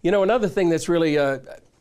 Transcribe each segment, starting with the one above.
You know, another thing that's really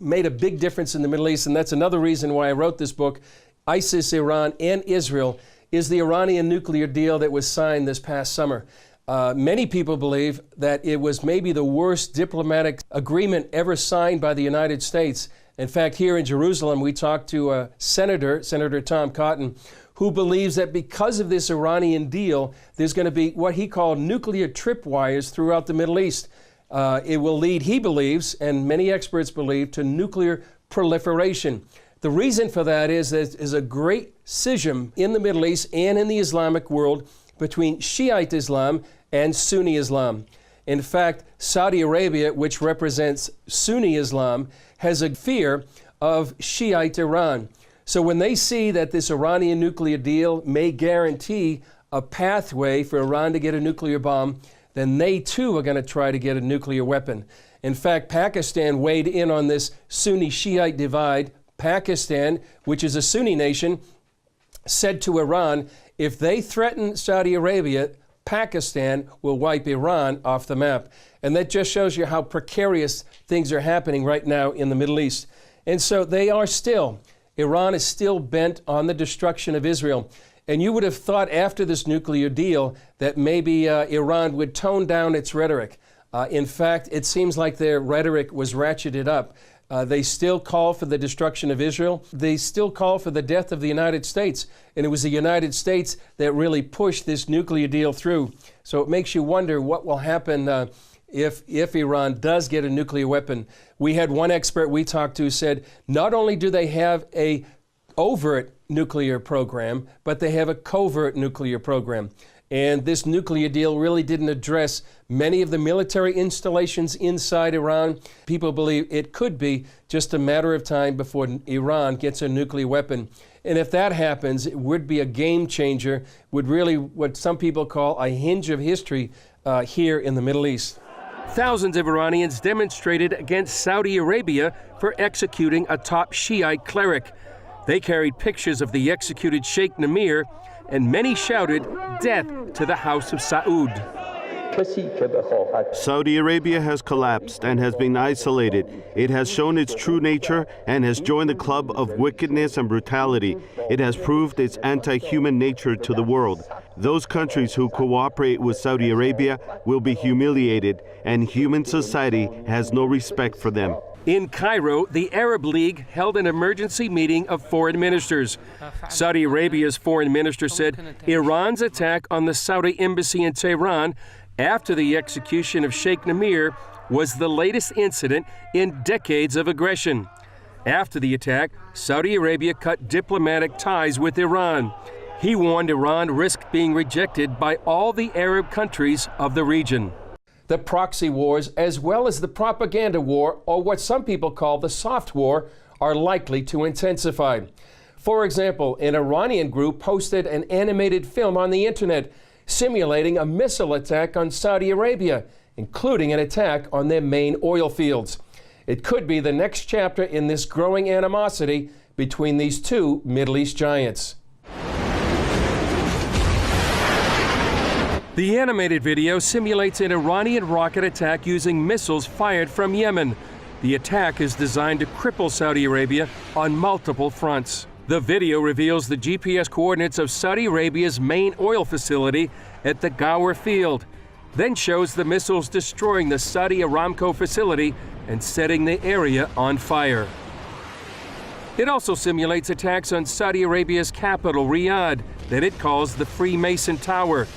made a big difference in the Middle East, and that's another reason why I wrote this book, ISIS, Iran, and Israel, is the Iranian nuclear deal that was signed this past summer. Many people believe that it was maybe the worst diplomatic agreement ever signed by the United States. In fact, here in Jerusalem, we talked to Senator Tom Cotton, who believes that because of this Iranian deal, there's going to be what he called nuclear tripwires throughout the Middle East. It will lead, he believes, and many experts believe, to nuclear proliferation. The reason for that is there's a great schism in the Middle East and in the Islamic world between Shiite Islam and Sunni Islam. In fact, Saudi Arabia, which represents Sunni Islam, has a fear of Shiite Iran. So when they see that this Iranian nuclear deal may guarantee a pathway for Iran to get a nuclear bomb, then they too are going to try to get a nuclear weapon. In fact, Pakistan weighed in on this Sunni-Shiite divide. Pakistan, which is a Sunni nation, said to Iran, if they threaten Saudi Arabia, Pakistan will wipe Iran off the map. And that just shows you how precarious things are happening right now in the Middle East. And so Iran is still bent on the destruction of Israel. And you would have thought after this nuclear deal that maybe Iran would tone down its rhetoric. In fact, it seems like their rhetoric was ratcheted up. They still call for the destruction of Israel. They still call for the death of the United States. And it was the United States that really pushed this nuclear deal through. So it makes you wonder what will happen if Iran does get a nuclear weapon. We had one expert we talked to said, not only do they have a overt nuclear program, but they have a covert nuclear program. And this nuclear deal really didn't address many of the military installations inside Iran. People believe it could be just a matter of time before Iran gets a nuclear weapon. And if that happens, it would be a game changer, would really what some people call a hinge of history here in the Middle East. Thousands of Iranians demonstrated against Saudi Arabia for executing a top Shiite cleric. They carried pictures of the executed Sheikh Namir, and many shouted, "Death to the House of Saud." Saudi Arabia has collapsed and has been isolated. It has shown its true nature and has joined the club of wickedness and brutality. It has proved its anti-human nature to the world. Those countries who cooperate with Saudi Arabia will be humiliated, and human society has no respect for them. In Cairo, the Arab League held an emergency meeting of foreign ministers. Saudi Arabia's foreign minister said Iran's attack on the Saudi embassy in Tehran after the execution of Sheikh Namir was the latest incident in decades of aggression. After the attack, Saudi Arabia cut diplomatic ties with Iran. He warned Iran risked being rejected by all the Arab countries of the region. The proxy wars, as well as the propaganda war, or what some people call the soft war, are likely to intensify. For example, an Iranian group posted an animated film on the internet simulating a missile attack on Saudi Arabia, including an attack on their main oil fields. It could be the next chapter in this growing animosity between these two Middle East giants. The animated video simulates an Iranian rocket attack using missiles fired from Yemen. The attack is designed to cripple Saudi Arabia on multiple fronts. The video reveals the GPS coordinates of Saudi Arabia's main oil facility at the Gower field, then shows the missiles destroying the Saudi Aramco facility and setting the area on fire. It also simulates attacks on Saudi Arabia's capital, Riyadh, that it calls the Freemason Tower.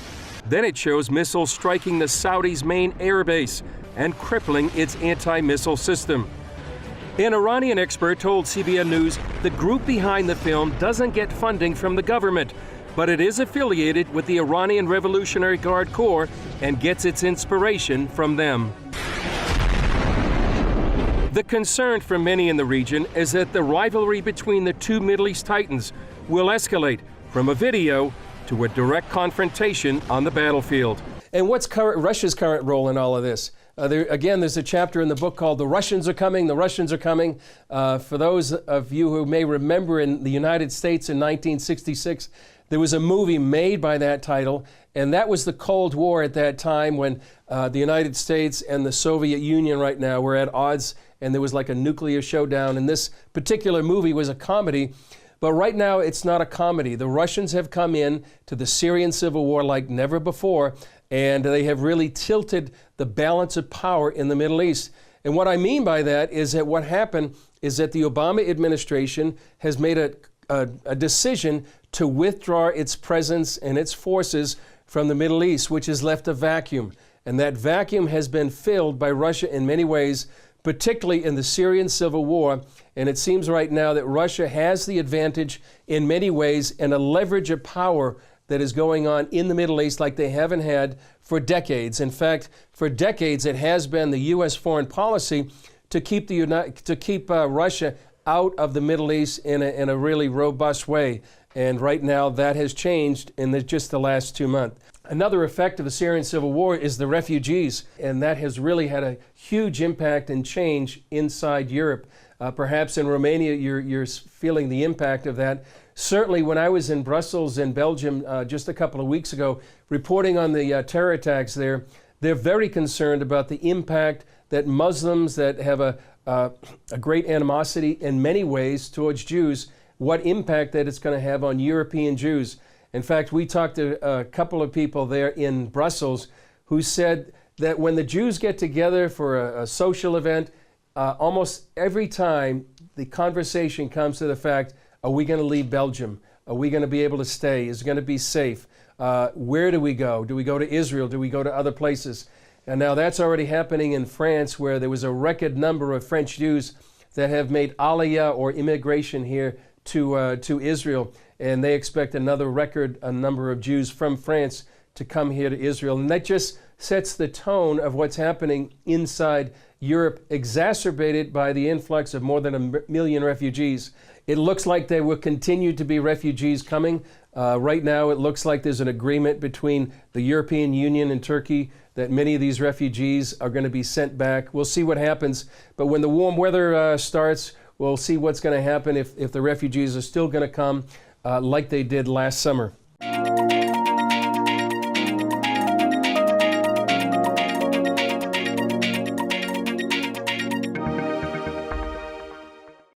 Then it shows missiles striking the Saudis' main airbase and crippling its anti-missile system. An Iranian expert told CBN News the group behind the film doesn't get funding from the government, but it is affiliated with the Iranian Revolutionary Guard Corps and gets its inspiration from them. The concern for many in the region is that the rivalry between the two Middle East titans will escalate from a video to a direct confrontation on the battlefield. And what's Russia's current role in all of this? There's a chapter in the book called "The Russians Are Coming, The Russians Are Coming." For those of you who may remember, in the United States in 1966, there was a movie made by that title, And that was the Cold War at that time, when the United States and the Soviet Union right now were at odds, and there was like a nuclear showdown. And this particular movie was a comedy. But right now, it's not a comedy. The Russians have come in to the Syrian civil war like never before, and they have really tilted the balance of power in the Middle East. And what I mean by that is that what happened is that the Obama administration has made a decision to withdraw its presence and its forces from the Middle East, which has left a vacuum. And that vacuum has been filled by Russia in many ways, particularly in the Syrian civil war. And it seems right now that Russia has the advantage in many ways and a leverage of power that is going on in the Middle East like they haven't had for decades. In fact, for decades, it has been the U.S. foreign policy to keep Russia out of the Middle East in a really robust way. And right now, that has changed in just the last 2 months. Another effect of the Syrian civil war is the refugees, and that has really had a huge impact and change inside Europe. Perhaps in Romania, you're feeling the impact of that. Certainly, when I was in Brussels in Belgium just a couple of weeks ago, reporting on the terror attacks there, they're very concerned about the impact that Muslims that have a great animosity in many ways towards Jews, what impact that it's going to have on European Jews. In fact, we talked to a couple of people there in Brussels who said that when the Jews get together for a social event, almost every time the conversation comes to the fact, are we going to leave Belgium? Are we going to be able to stay? Is it going to be safe? Where do we go? Do we go to Israel? Do we go to other places? And now that's already happening in France, where there was a record number of French Jews that have made aliyah or immigration here to Israel. And they expect another record number of Jews from France to come here to Israel. And that just sets the tone of what's happening inside Europe, exacerbated by the influx of more than 1 million refugees. It looks like there will continue to be refugees coming. Right now, it looks like there's an agreement between the European Union and Turkey that many of these refugees are going to be sent back. We'll see what happens. But when the warm weather starts, we'll see what's going to happen if the refugees are still going to come like they did last summer.